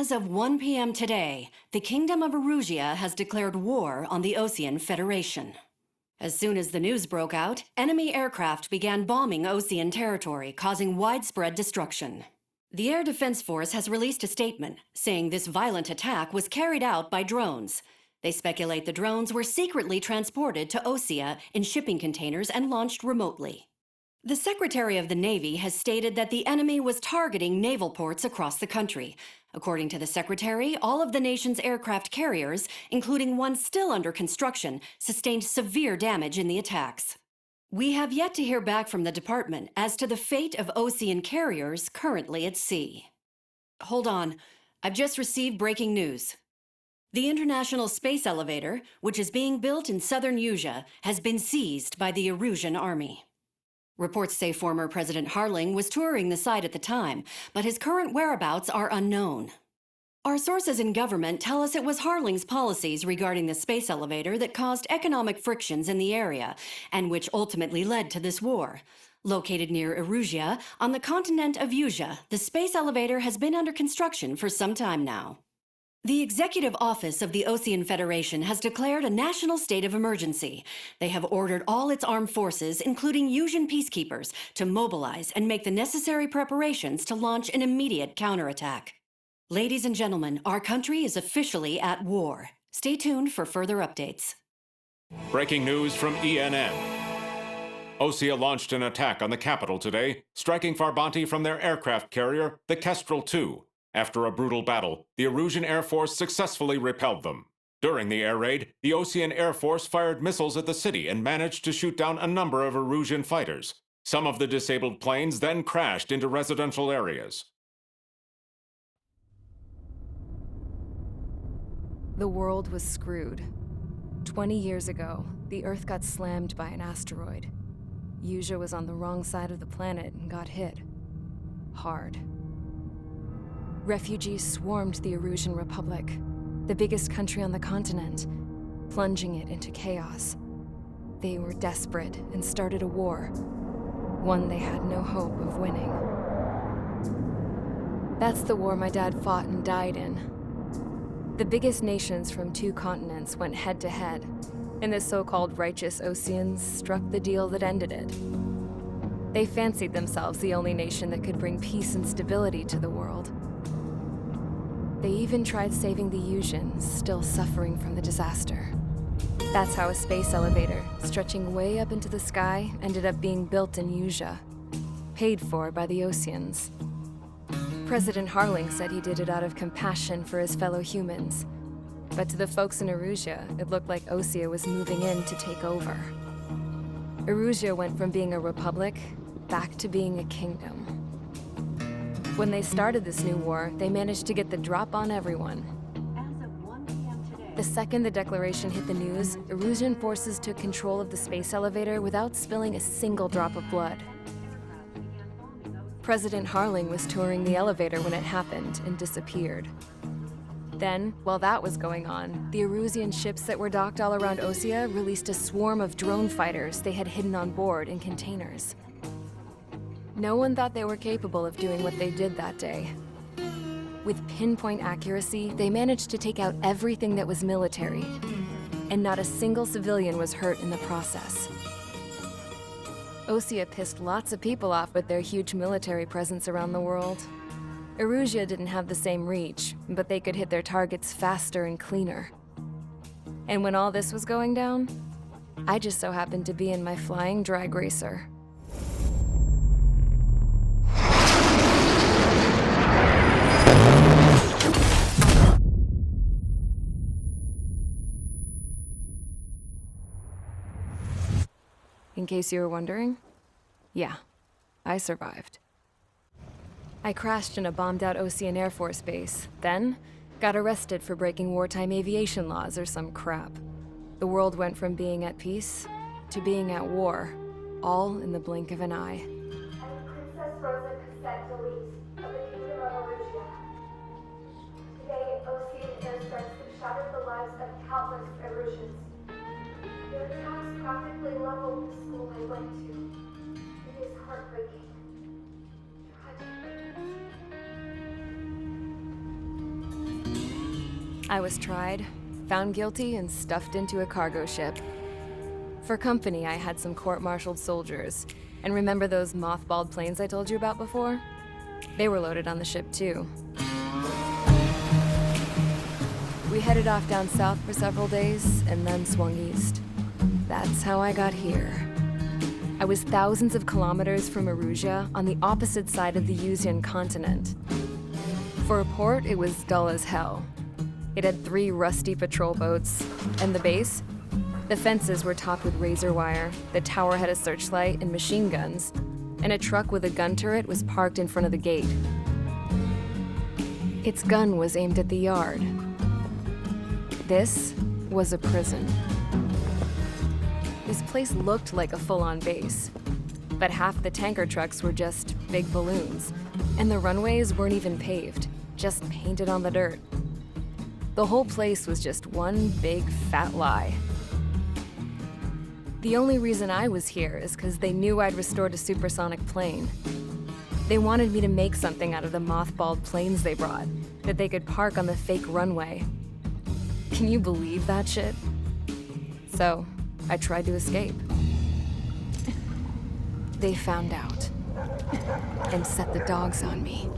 As of 1 p.m. today, the Kingdom of Erusia has declared war on the Osean Federation. As soon as the news broke out, enemy aircraft began bombing Osean territory, causing widespread destruction. The Air Defense Force has released a statement saying this violent attack was carried out by drones. They speculate the drones were secretly transported to Osea in shipping containers and launched remotely. The Secretary of the Navy has stated that the enemy was targeting naval ports across the country. According to the Secretary, all of the nation's aircraft carriers, including one still under construction, sustained severe damage in the attacks. We have yet to hear back from the department as to the fate of Osean carriers currently at sea. Hold on, I've just received breaking news. The International Space Elevator, which is being built in southern Usea, has been seized by the Erusian army. Reports say former President Harling was touring the site at the time, but his current whereabouts are unknown. Our sources in government tell us it was Harling's policies regarding the space elevator that caused economic frictions in the area, and which ultimately led to this war. Located near Erusia, on the continent of Usea, the space elevator has been under construction for some time now. The Executive Office of the Osean Federation has declared a national state of emergency. They have ordered all its armed forces, including Usian peacekeepers, to mobilize and make the necessary preparations to launch an immediate counterattack. Ladies and gentlemen, our country is officially at war. Stay tuned for further updates. Breaking news from ENN. Osea launched an attack on the capital today, striking Farbanti from their aircraft carrier, the Kestrel II. After a brutal battle, the Erusian Air Force successfully repelled them. During the air raid, the Osean Air Force fired missiles at the city and managed to shoot down a number of Erusian fighters. Some of the disabled planes then crashed into residential areas. The world was screwed. 20 years ago, the Earth got slammed by an asteroid. Usea was on the wrong side of the planet and got hit. Hard. Refugees swarmed the Erusian Republic, the biggest country on the continent, plunging it into chaos. They were desperate and started a war, one they had no hope of winning. That's the war my dad fought and died in. The biggest nations from 2 continents went head-to-head, and the so-called righteous Oseans struck the deal that ended it. They fancied themselves the only nation that could bring peace and stability to the world. They even tried saving the Usians, still suffering from the disaster. That's how a space elevator, stretching way up into the sky, ended up being built in Usea, paid for by the Oseans. President Harling said he did it out of compassion for his fellow humans. But to the folks in Erusia, it looked like Osea was moving in to take over. Erusia went from being a republic back to being a kingdom. When they started this new war, they managed to get the drop on everyone. As of 1 p.m. today, The second the declaration hit the news, Erusian forces took control of the space elevator without spilling a single drop of blood. President Harling was touring the elevator when it happened and disappeared. Then, while that was going on, the Erusian ships that were docked all around Osea released a swarm of drone fighters they had hidden on board in containers. No one thought they were capable of doing what they did that day. With pinpoint accuracy, they managed to take out everything that was military, and not a single civilian was hurt in the process. Osea pissed lots of people off with their huge military presence around the world. Erusia didn't have the same reach, but they could hit their targets faster and cleaner. And when all this was going down, I just so happened to be in my flying drag racer. In case you were wondering, yeah, I survived. I crashed in a bombed-out Osean Air Force base, then got arrested for breaking wartime aviation laws or some crap. The world went from being at peace to being at war, all in the blink of an eye. I'm Princess Rosa Cassette Elise of the Kingdom of Erusia. Today, Osean airstrikes have shattered the lives of countless Erusians. Their attacks practically leveled the school I went to. It is heartbreaking. Tragic. I was tried, found guilty, and stuffed into a cargo ship. For company, I had some court-martialed soldiers. And remember those mothballed planes I told you about before? They were loaded on the ship too. We headed off down south for several days, and then swung east. That's how I got here. I was thousands of kilometers from Erusia, on the opposite side of the Yuzian continent. For a port, it was dull as hell. It had 3 rusty patrol boats, and the base? The fences were topped with razor wire, the tower had a searchlight and machine guns, and a truck with a gun turret was parked in front of the gate. Its gun was aimed at the yard. This was a prison. This place looked like a full-on base, but half the tanker trucks were just big balloons, and the runways weren't even paved, just painted on the dirt. The whole place was just one big fat lie. The only reason I was here is because they knew I'd restored a supersonic plane. They wanted me to make something out of the mothballed planes they brought, that they could park on the fake runway. Can you believe that shit? So, I tried to escape. They found out, and set the dogs on me.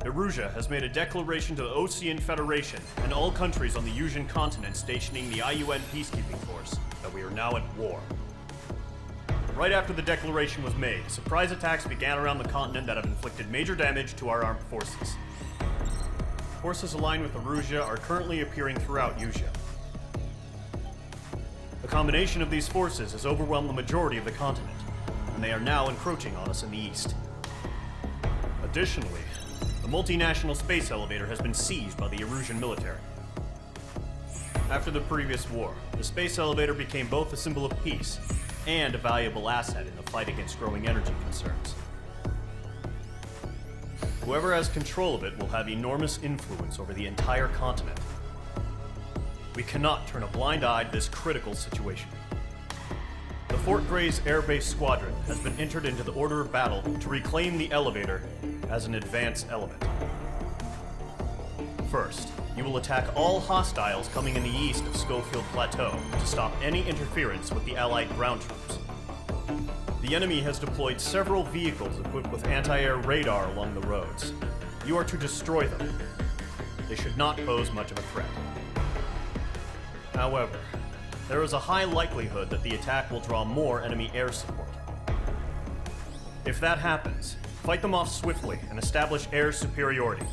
Erusia has made a declaration to the Osean Federation and all countries on the Yuzian continent stationing the IUN peacekeeping force that we are now at war. Right after the declaration was made, surprise attacks began around the continent that have inflicted major damage to our armed forces. Forces aligned with Erusia are currently appearing throughout Yusia. The combination of these forces has overwhelmed the majority of the continent, and they are now encroaching on us in the east. Additionally, the multinational space elevator has been seized by the Erusian military. After the previous war, the space elevator became both a symbol of peace and a valuable asset in the fight against growing energy concerns. Whoever has control of it will have enormous influence over the entire continent. We cannot turn a blind eye to this critical situation. The Fort Gray's Air Base Squadron has been entered into the order of battle to reclaim the elevator as an advance element. First, you will attack all hostiles coming in the east of Schofield Plateau to stop any interference with the Allied ground troops. The enemy has deployed several vehicles equipped with anti-air radar along the roads. You are to destroy them. They should not pose much of a threat. However, there is a high likelihood that the attack will draw more enemy air support. If that happens, fight them off swiftly and establish air superiority.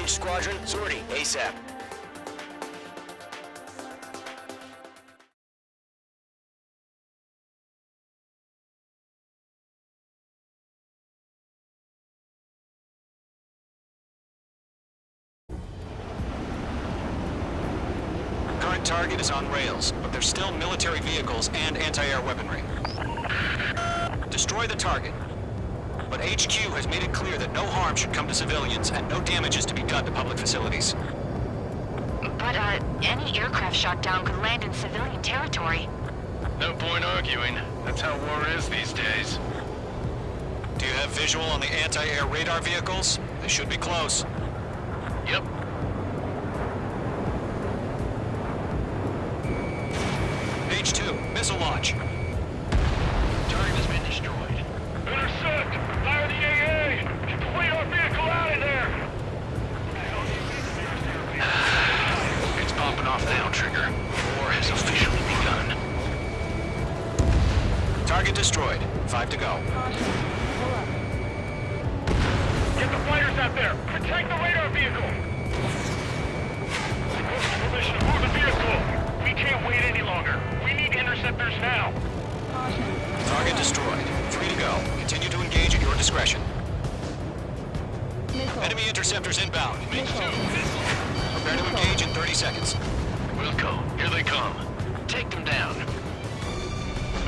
Each squadron, sortie ASAP. Current target is on rails, but there's still military vehicles and anti-air weaponry. Destroy the target. But HQ has made it clear that no harm should come to civilians and no damage is to be done to public facilities. But, any aircraft shot down could land in civilian territory. No point arguing. That's how war is these days. Do you have visual on the anti-air radar vehicles? They should be close. Yep. Page 2, missile launch. Target has been destroyed. Intercept! Fire the AA! Get the radar vehicle out of there! It's popping off now, Trigger. War has officially begun. Target destroyed. 5 to go. Get the fighters out there! Protect the radar vehicle! Permission to move the vehicle! We can't wait any longer. We need interceptors now. Target destroyed. 3 to go. Continue to engage at your discretion. Enemy interceptors inbound. Prepare to engage in 30 seconds. Wilco, here they come. Take them down.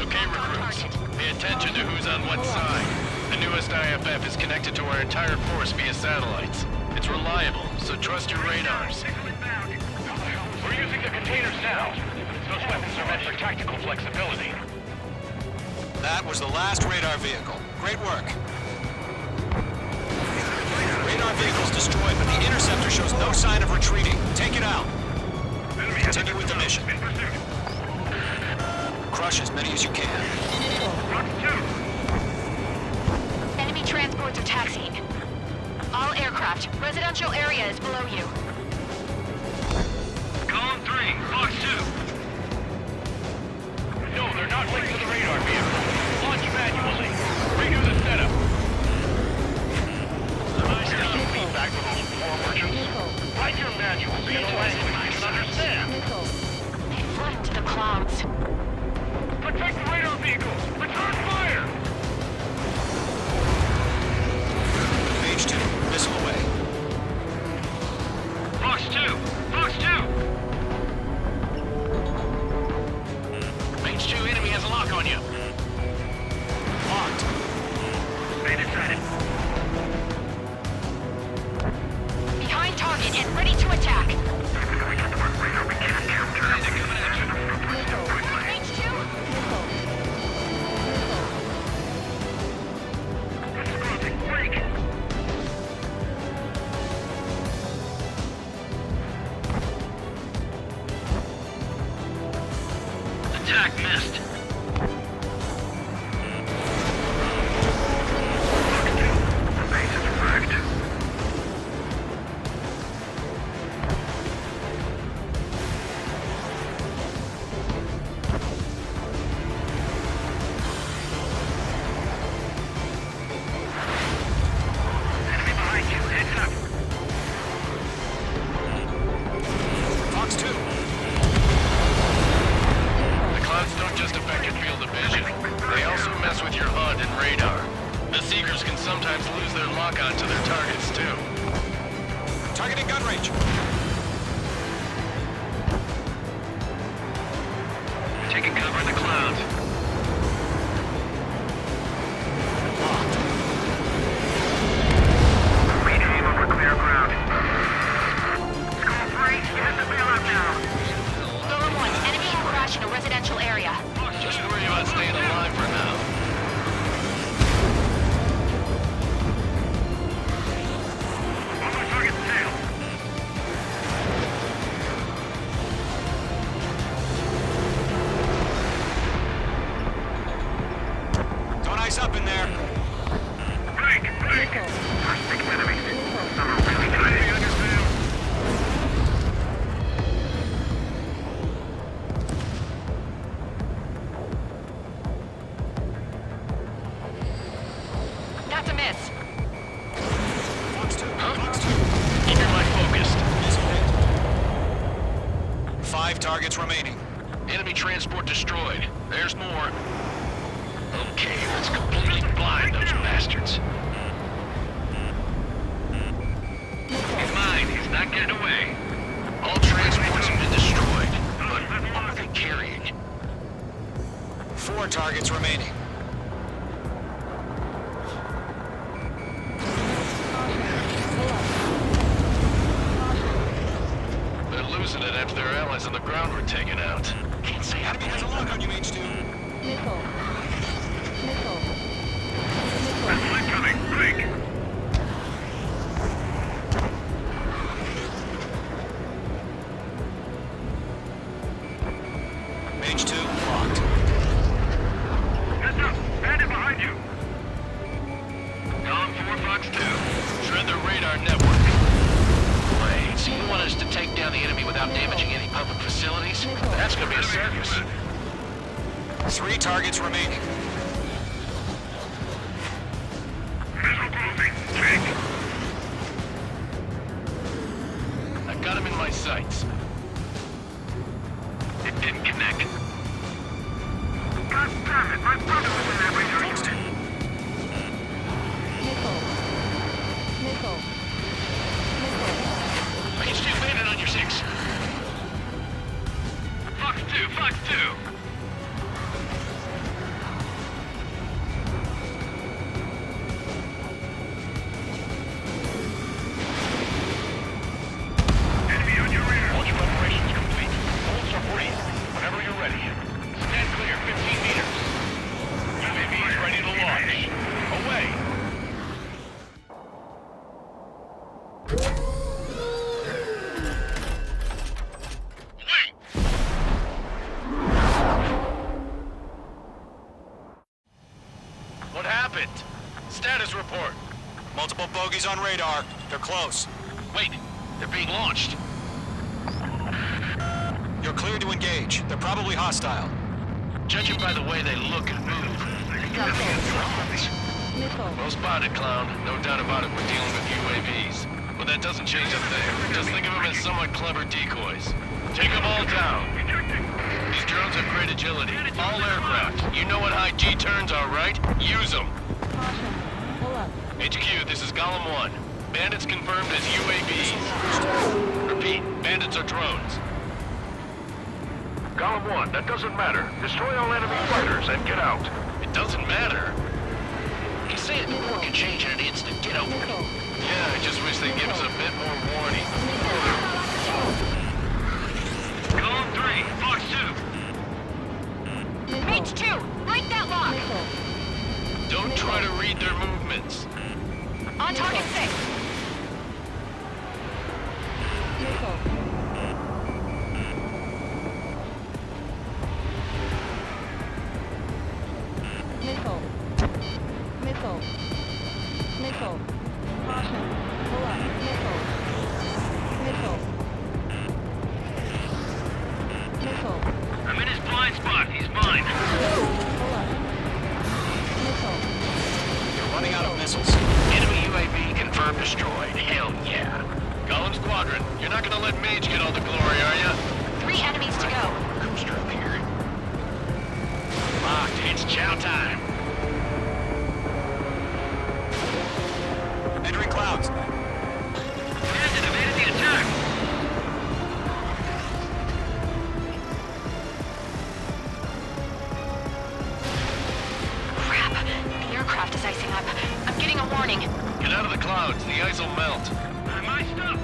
Okay, recruits. Pay attention to who's on what side. The newest IFF is connected to our entire force via satellites. It's reliable, so trust your radars. We're using the containers now. Those weapons are meant for tactical flexibility. That was the last radar vehicle. Great work. Radar vehicle's destroyed, but the interceptor shows no sign of retreating. Take it out. Continue with the mission. Crush as many as you can. Enemy transports are taxiing. All aircraft, residential area is below you. Column 3, Fox 2. No, they're not linked to the radar vehicle. Launch manually. Redo the setup. Here's some feedback from those poor merchants. Write your manuals in a language we can understand. They fled into the clouds. Protect the radar vehicles! Return fire! Page 2, missile away. Fox 2! Fox 2! Page 2, enemy has a lock on you. Locked. Made it sighted. Behind target and ready to attack. Range 2. Break! Attack missed. Enemy behind you, heads up! Fox 2. The clouds don't just affect your field of vision. They also mess with your HUD and radar. The Seekers can sometimes lose their lock-on to their targets, too. Targeting gun range. Taking cover in the clouds. Rename over clear ground. Skull 3, you hit the bailout now. Golem 1, enemy crash in a residential area. Just worry about staying alive for now. On my target tail. 5 targets remaining. Enemy transport destroyed. There's more. Okay, let's completely blind those bastards. He's mine. He's not getting away. All transports have been destroyed. But what are they carrying? 4 targets remaining. They're losing it after their allies on the ground were taken out. Can't say I Enemy has a blame lock them. on you, H2. Missile. Missile. Incoming! Break! Mage 2 locked. Heads up! Bandit behind you! Column 4, Fox 2. Shred their radar network. Great. So you want us to take down the enemy without damaging any public facilities? That's gonna be a circus. 3 targets remaining. Missile closing! Check! I got him in my sights. It didn't connect. God damn it! My brother was in that radar unit! Missile. Missile. Missile. H2 bandit on your 6. Fox 2! Fox 2! Enemy on your rear! Launch preparations complete. Hold for breathe. Whenever you're ready. Stand clear, 15 meters. UAV is ready to launch. Away! Wait! What happened? Status report. Multiple bogeys on radar. They're close. Wait, they're being launched. You're cleared to engage. They're probably hostile. Judging by the way they look and move, they gotta be drones. Missile. Well spotted, clown. No doubt about it, we're dealing with UAVs. But that doesn't change a thing. Just think of them as somewhat clever decoys. Take them all down. These drones have great agility. All aircraft. You know what high G turns are, right? Use them. Caution. Pull up. HQ, this is Golem 1. Bandits confirmed as UAVs. Repeat, bandits are drones. Column 1, that doesn't matter. Destroy all enemy fighters and get out. It doesn't matter. He's saying the war can change in an instant. Get over it. Missile. Yeah, I just wish they'd give us a bit more warning. Column 3, Fox 2. Mage 2, break that lock! Missile. Don't try to read their movements. On target 6. Missile. Missile. Missile. Missile. Caution. Pull up. Missile. Missile. Missile. I'm in his blind spot. He's mine. Pull up. Missile. You're running out of missiles. Enemy UAV confirmed destroyed. Hell yeah. Golem Squadron, you're not gonna let Mage get all the glory, are ya? 3 enemies to go. Coaster up here. Locked. It's chow time. Entering clouds. Bandit evaded the attack. Crap, the aircraft is icing up. I'm getting a warning. Get out of the clouds. The ice will melt. I'm iced up.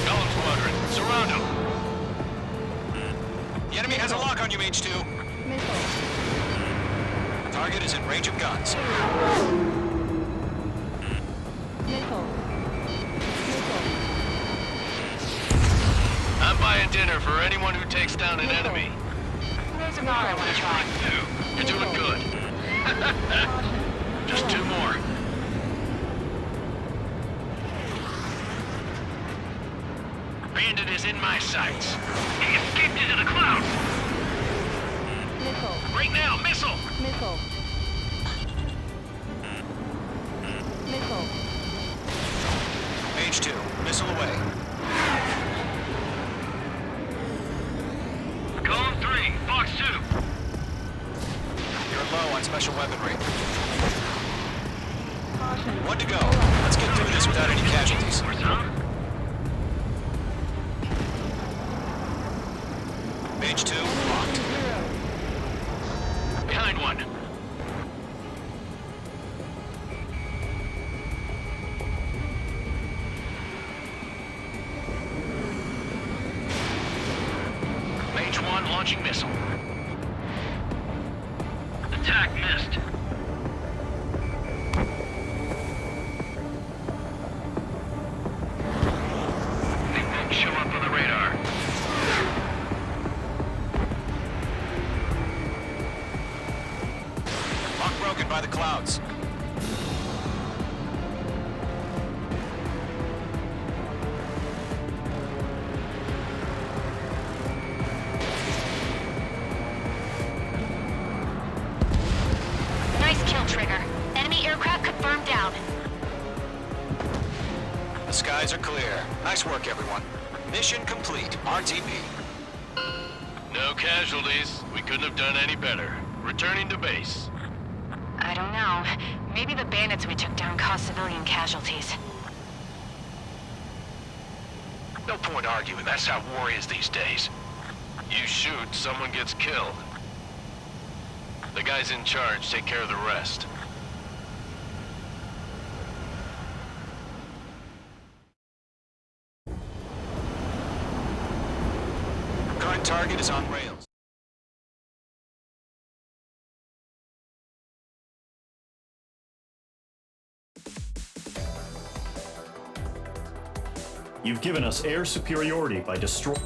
Golem Squadron, surround them. The enemy has a lock on you, Mage 2. Missile. Target is in range of guns. Missile. Missile. I'm buying dinner for anyone who takes down an enemy. There's a bar I want to try. You're doing good. Just 2 more. Bandit is in my sights. He escaped into the clouds. Missile. Right now, missile! Missile. Missile. low on special weaponry. 1 to go. Let's get through this without any casualties. Page 2, locked. Behind one. Mage 1 launching missile. Attack missed. They won't show up on the radar. Lock broken by the clouds. Nice kill, Trigger. Enemy aircraft confirmed down. The skies are clear. Nice work, everyone. Mission complete. RTB. No casualties. We couldn't have done any better. Returning to base. I don't know. Maybe the bandits we took down caused civilian casualties. No point arguing. That's how war is these days. You shoot, someone gets killed. The guys in charge take care of the rest. Current target is on rails. You've given us air superiority by destroying...